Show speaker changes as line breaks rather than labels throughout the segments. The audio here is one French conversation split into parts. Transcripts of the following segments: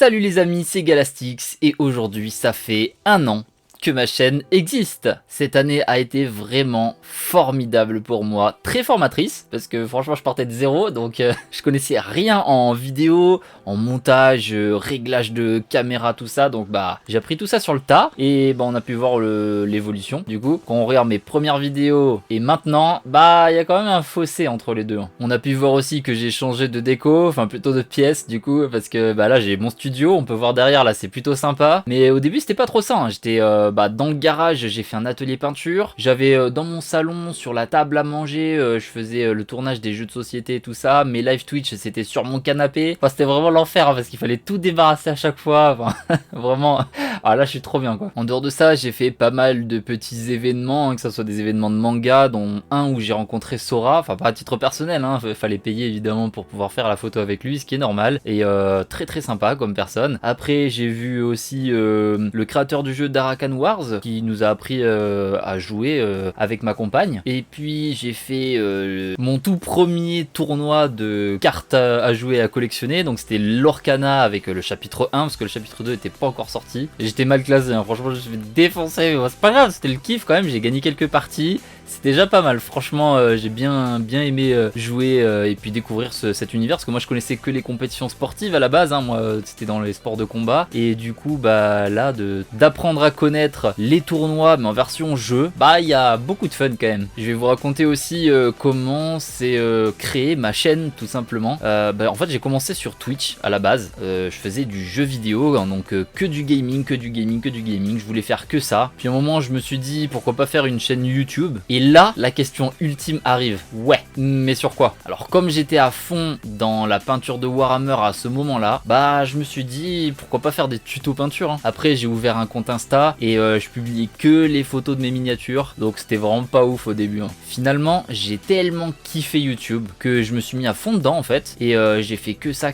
Salut les amis, c'est Galastix et aujourd'hui ça fait un an que ma chaîne existe. Cette année a été vraiment formidable pour moi, très formatrice parce que franchement je partais de zéro donc je connaissais rien en vidéo, en montage, réglage de caméra, tout ça, donc j'ai appris tout ça sur le tas et on a pu voir l'évolution. Du coup quand on regarde mes premières vidéos et maintenant, il y a quand même un fossé entre les deux. On a pu voir aussi que j'ai changé de déco, enfin plutôt de pièce du coup, parce que là j'ai mon studio, on peut voir derrière là, c'est plutôt sympa, mais au début c'était pas trop ça, hein. J'étais dans le garage, j'ai fait un atelier peinture, j'avais dans mon salon sur la table à manger, je faisais le tournage des jeux de société, tout ça, mes live Twitch c'était sur mon canapé, enfin c'était vraiment l'enfer hein, parce qu'il fallait tout débarrasser à chaque fois, enfin vraiment, ah là je suis trop bien quoi. En dehors de ça, j'ai fait pas mal de petits événements, hein, que ce soit des événements de manga, dont un où j'ai rencontré Sora, enfin pas à titre personnel, hein, fallait payer évidemment pour pouvoir faire la photo avec lui, ce qui est normal, et très très sympa comme personne. Après j'ai vu aussi le créateur du jeu d'Arakan Wars, qui nous a appris à jouer avec ma compagne, et puis j'ai fait mon tout premier tournoi de cartes à jouer et à collectionner, donc c'était l'Orcana avec le chapitre 1, parce que le chapitre 2 était pas encore sorti, et j'étais mal classé, hein. Franchement je me suis défoncé, c'est pas grave, c'était le kiff quand même, j'ai gagné quelques parties. C'était déjà pas mal, franchement j'ai bien aimé jouer et puis découvrir cet univers, parce que moi je connaissais que les compétitions sportives à la base, hein. Moi c'était dans les sports de combat, et du coup là d'apprendre à connaître les tournois mais en version jeu, il y a beaucoup de fun quand même. Je vais vous raconter aussi comment c'est créé ma chaîne tout simplement. En fait j'ai commencé sur Twitch à la base, je faisais du jeu vidéo, hein, donc que du gaming, je voulais faire que ça. Puis à un moment je me suis dit pourquoi pas faire une chaîne YouTube, et là, la question ultime arrive. Ouais, mais sur quoi? Alors, comme j'étais à fond dans la peinture de Warhammer à ce moment-là, je me suis dit, pourquoi pas faire des tutos peinture, hein. Après, j'ai ouvert un compte Insta et je publiais que les photos de mes miniatures. Donc, c'était vraiment pas ouf au début, hein. Finalement, j'ai tellement kiffé YouTube que je me suis mis à fond dedans, en fait. Et j'ai fait que ça.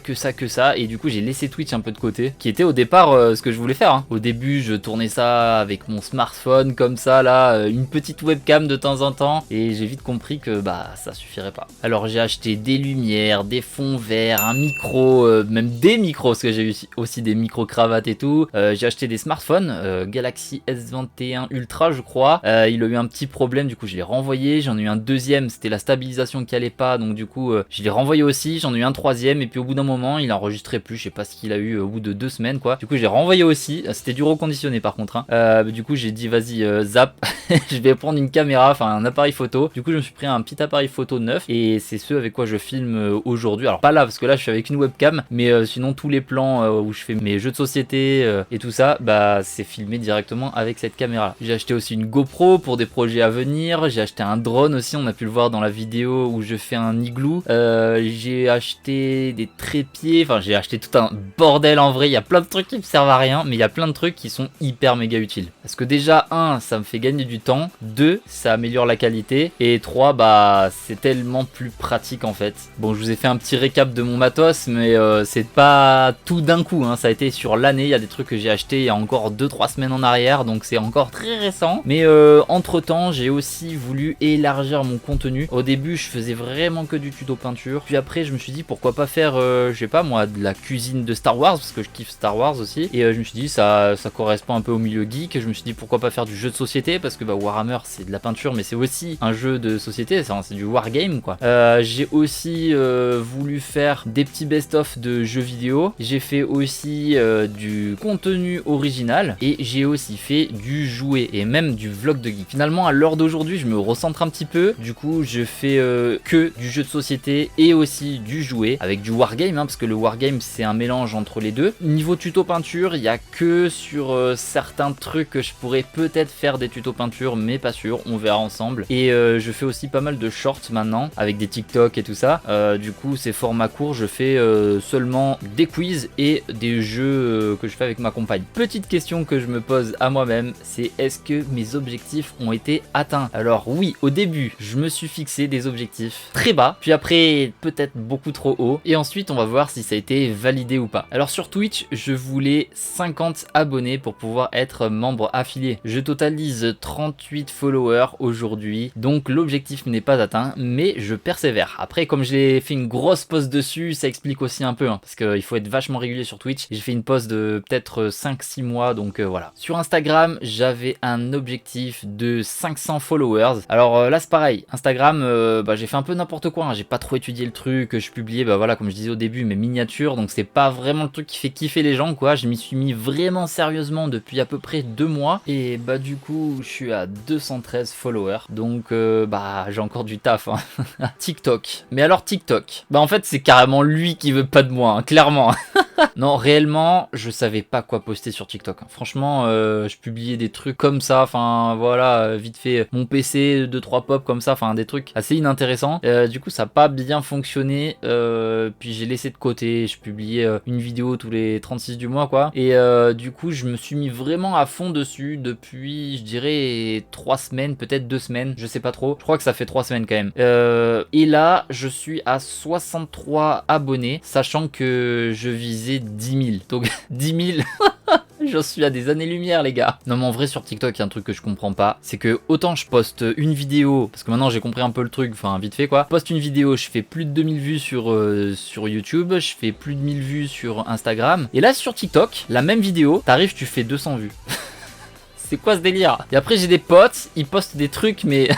Et du coup, j'ai laissé Twitch un peu de côté, qui était au départ ce que je voulais faire, hein. Au début, je tournais ça avec mon smartphone, comme ça, là, une petite webcam de temps en temps, et j'ai vite compris que ça suffirait pas. Alors j'ai acheté des lumières, des fonds verts, un micro, même des micros, parce que j'ai eu aussi des micro cravates et tout. J'ai acheté des smartphones, Galaxy S21 Ultra je crois, il a eu un petit problème, du coup je l'ai renvoyé. J'en ai eu un deuxième, c'était la stabilisation qui allait pas, donc du coup je l'ai renvoyé aussi. J'en ai eu un troisième, et puis au bout d'un moment il enregistrait plus, je sais pas ce qu'il a eu au bout de 2 semaines quoi. Du coup j'ai renvoyé aussi, c'était du reconditionné par contre, hein. Du coup j'ai dit vas-y zap, je vais prendre une caméra, enfin un appareil photo. Du coup je me suis pris un petit appareil photo neuf, et c'est ce avec quoi je filme aujourd'hui. Alors pas là parce que là je suis avec une webcam, mais sinon tous les plans où je fais mes jeux de société et tout ça, c'est filmé directement avec cette caméra. J'ai acheté aussi une GoPro pour des projets à venir. J'ai acheté un drone aussi, on a pu le voir dans la vidéo où je fais un igloo. J'ai acheté des trépieds, enfin j'ai acheté tout un bordel en vrai. Il y a plein de trucs qui me servent à rien, mais il y a plein de trucs qui sont hyper méga utiles. Parce que déjà, 1, ça me fait gagner du temps, 2, ça améliore la qualité, et 3, c'est tellement plus pratique en fait. Bon, je vous ai fait un petit récap de mon matos, mais c'est pas tout d'un coup, hein. Ça a été sur l'année, il y a des trucs que j'ai acheté il y a encore 2-3 semaines en arrière, donc c'est encore très récent. Mais entre temps, j'ai aussi voulu élargir mon contenu. Au début, je faisais vraiment que du tuto peinture, puis après je me suis dit pourquoi pas faire, je sais pas moi, de la cuisine de Star Wars, parce que je kiffe Star Wars aussi, et je me suis dit ça correspond un peu au milieu geek. Je me suis dit pourquoi pas faire du jeu de société, parce que Warhammer c'est de la peinture, mais c'est aussi un jeu de société, c'est du wargame quoi. J'ai aussi voulu faire des petits best-of de jeux vidéo. J'ai fait aussi du contenu original, et j'ai aussi fait du jouet et même du vlog de geek. Finalement à l'heure d'aujourd'hui je me recentre un petit peu, du coup je fais que du jeu de société et aussi du jouet avec du wargame, hein, parce que le wargame c'est un mélange entre les deux. Niveau tuto peinture, il y a que sur certains trucs que je pourrais peut-être faire des tutos peinture, mais pas sûr, on verra ensemble. Et je fais aussi pas mal de shorts maintenant avec des TikTok et tout ça. Du coup c'est format court, je fais seulement des quiz et des jeux que je fais avec ma compagne. Petite question que je me pose à moi-même, c'est est-ce que mes objectifs ont été atteints? Alors oui, au début je me suis fixé des objectifs très bas, puis après peut-être beaucoup trop haut, et ensuite on va voir si ça a été validé ou pas. Alors sur Twitch je voulais 50 abonnés pour pouvoir être membre affilié. Je totalise 38 followers aujourd'hui. aujourd'hui. Donc l'objectif n'est pas atteint, mais je persévère. Après, comme j'ai fait une grosse pause dessus, ça explique aussi un peu, hein, parce qu'il faut être vachement régulier sur Twitch. J'ai fait une pause de peut-être 5-6 mois, donc voilà. Sur Instagram, j'avais un objectif de 500 followers. Alors là, c'est pareil. Instagram, j'ai fait un peu n'importe quoi, hein. J'ai pas trop étudié le truc. Je publiais, voilà, comme je disais au début, mes miniatures. Donc c'est pas vraiment le truc qui fait kiffer les gens, quoi. Je m'y suis mis vraiment sérieusement depuis à peu près 2 mois. Et du coup, je suis à 213 followers. Donc j'ai encore du taf, hein. TikTok. Mais alors TikTok, en fait, c'est carrément lui qui veut pas de moi, hein, clairement. Non, réellement, je savais pas quoi poster sur TikTok, hein. Franchement, je publiais des trucs comme ça, enfin voilà, vite fait, mon PC, 2-3 pop comme ça, enfin des trucs assez inintéressants. Du coup, ça a pas bien fonctionné, puis j'ai laissé de côté, je publiais une vidéo tous les 36 du mois, quoi. Et du coup, je me suis mis vraiment à fond dessus depuis, je dirais, 3 semaines, peut-être 2 semaines, je sais pas trop. Je crois que ça fait 3 semaines quand même. Et là, je suis à 63 abonnés, sachant que je visais 10 000. Donc 10 000, j'en suis à des années-lumière, les gars. Non, mais en vrai, sur TikTok, il y a un truc que je comprends pas. C'est que autant je poste une vidéo, parce que maintenant j'ai compris un peu le truc, enfin vite fait quoi. Je poste une vidéo, je fais plus de 2000 vues sur YouTube, je fais plus de 1000 vues sur Instagram. Et là, sur TikTok, la même vidéo, t'arrives, tu fais 200 vues. C'est quoi ce délire? Et après, j'ai des potes, ils postent des trucs, mais...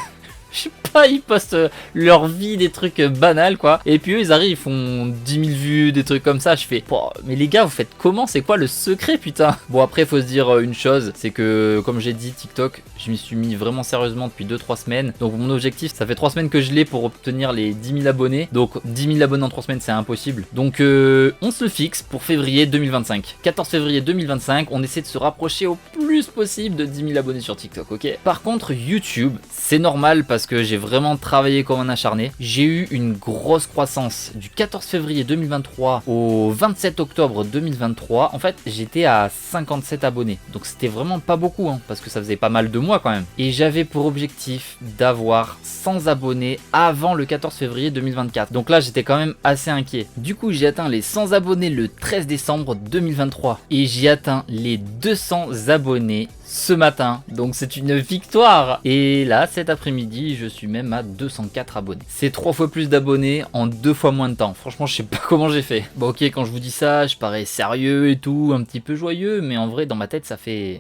je sais pas, ils postent leur vie, des trucs banals, quoi. Et puis eux, ils arrivent, ils font 10 000 vues, des trucs comme ça. Je fais, mais les gars, vous faites comment? C'est quoi le secret, putain? Bon, après, faut se dire une chose, c'est que, comme j'ai dit, TikTok, je m'y suis mis vraiment sérieusement depuis 2-3 semaines. Donc, mon objectif, ça fait 3 semaines que je l'ai pour obtenir les 10 000 abonnés. Donc, 10 000 abonnés en 3 semaines, c'est impossible. Donc, on se le fixe pour février 2025. 14 février 2025, on essaie de se rapprocher au plus possible de 10 000 abonnés sur TikTok, ok? Par contre, YouTube, c'est normal parce que j'ai vraiment travaillé comme un acharné. J'ai eu une grosse croissance du 14 février 2023 au 27 octobre 2023. En fait, j'étais à 57 abonnés. Donc c'était vraiment pas beaucoup, hein, parce que ça faisait pas mal de mois quand même. Et j'avais pour objectif d'avoir 100 abonnés avant le 14 février 2024. Donc là, j'étais quand même assez inquiet. Du coup, j'ai atteint les 100 abonnés le 13 décembre 2023. Et j'ai atteint les 200 abonnés ce matin, donc c'est une victoire. Et là, cet après-midi, je suis même à 204 abonnés. C'est 3 fois plus d'abonnés en 2 fois moins de temps. Franchement, je sais pas comment j'ai fait. Bon, ok, quand je vous dis ça, je parais sérieux et tout, un petit peu joyeux, mais en vrai, dans ma tête, ça fait...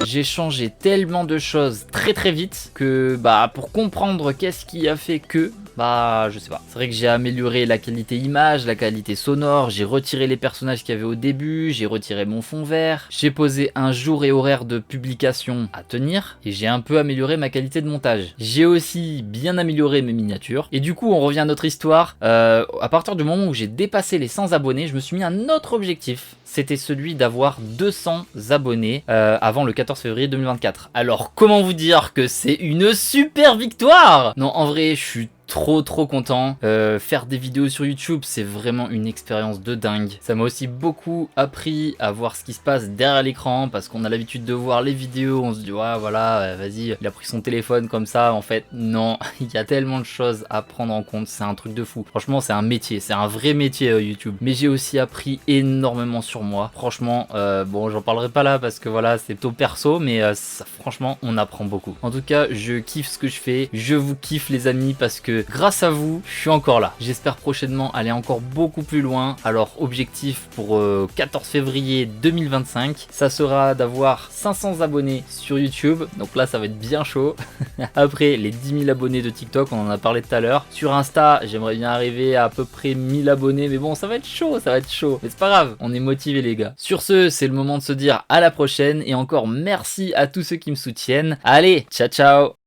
J'ai changé tellement de choses très très vite que pour comprendre qu'est-ce qui a fait que je sais pas. C'est vrai que j'ai amélioré la qualité image, la qualité sonore, j'ai retiré les personnages qu'il y avait au début, j'ai retiré mon fond vert, j'ai posé un jour et horaire de publication à tenir et j'ai un peu amélioré ma qualité de montage. J'ai aussi bien amélioré mes miniatures et du coup on revient à notre histoire. À partir du moment où j'ai dépassé les 100 abonnés, je me suis mis un autre objectif. C'était celui d'avoir 200 abonnés avant le 14 février 2024. Alors comment vous dire que c'est une super victoire? Non, en vrai, je suis trop content. Faire des vidéos sur YouTube, c'est vraiment une expérience de dingue. Ça m'a aussi beaucoup appris à voir ce qui se passe derrière l'écran, parce qu'on a l'habitude de voir les vidéos, on se dit ouais voilà, vas-y, il a pris son téléphone comme ça. En fait non, il y a tellement de choses à prendre en compte, c'est un truc de fou. Franchement, c'est un métier, c'est un vrai métier YouTube. Mais j'ai aussi appris énormément sur moi. Franchement, bon, j'en parlerai pas là parce que voilà, c'est plutôt perso, mais franchement, on apprend beaucoup. En tout cas, je kiffe ce que je fais, je vous kiffe les amis, parce que grâce à vous, je suis encore là. J'espère prochainement aller encore beaucoup plus loin. Alors, objectif pour 14 février 2025, ça sera d'avoir 500 abonnés sur YouTube. Donc là, ça va être bien chaud. Après, les 10 000 abonnés de TikTok, on en a parlé tout à l'heure. Sur Insta, j'aimerais bien arriver à peu près 1000 abonnés. Mais bon, ça va être chaud, ça va être chaud. Mais c'est pas grave, on est motivés les gars. Sur ce, c'est le moment de se dire à la prochaine. Et encore merci à tous ceux qui me soutiennent. Allez, ciao ciao.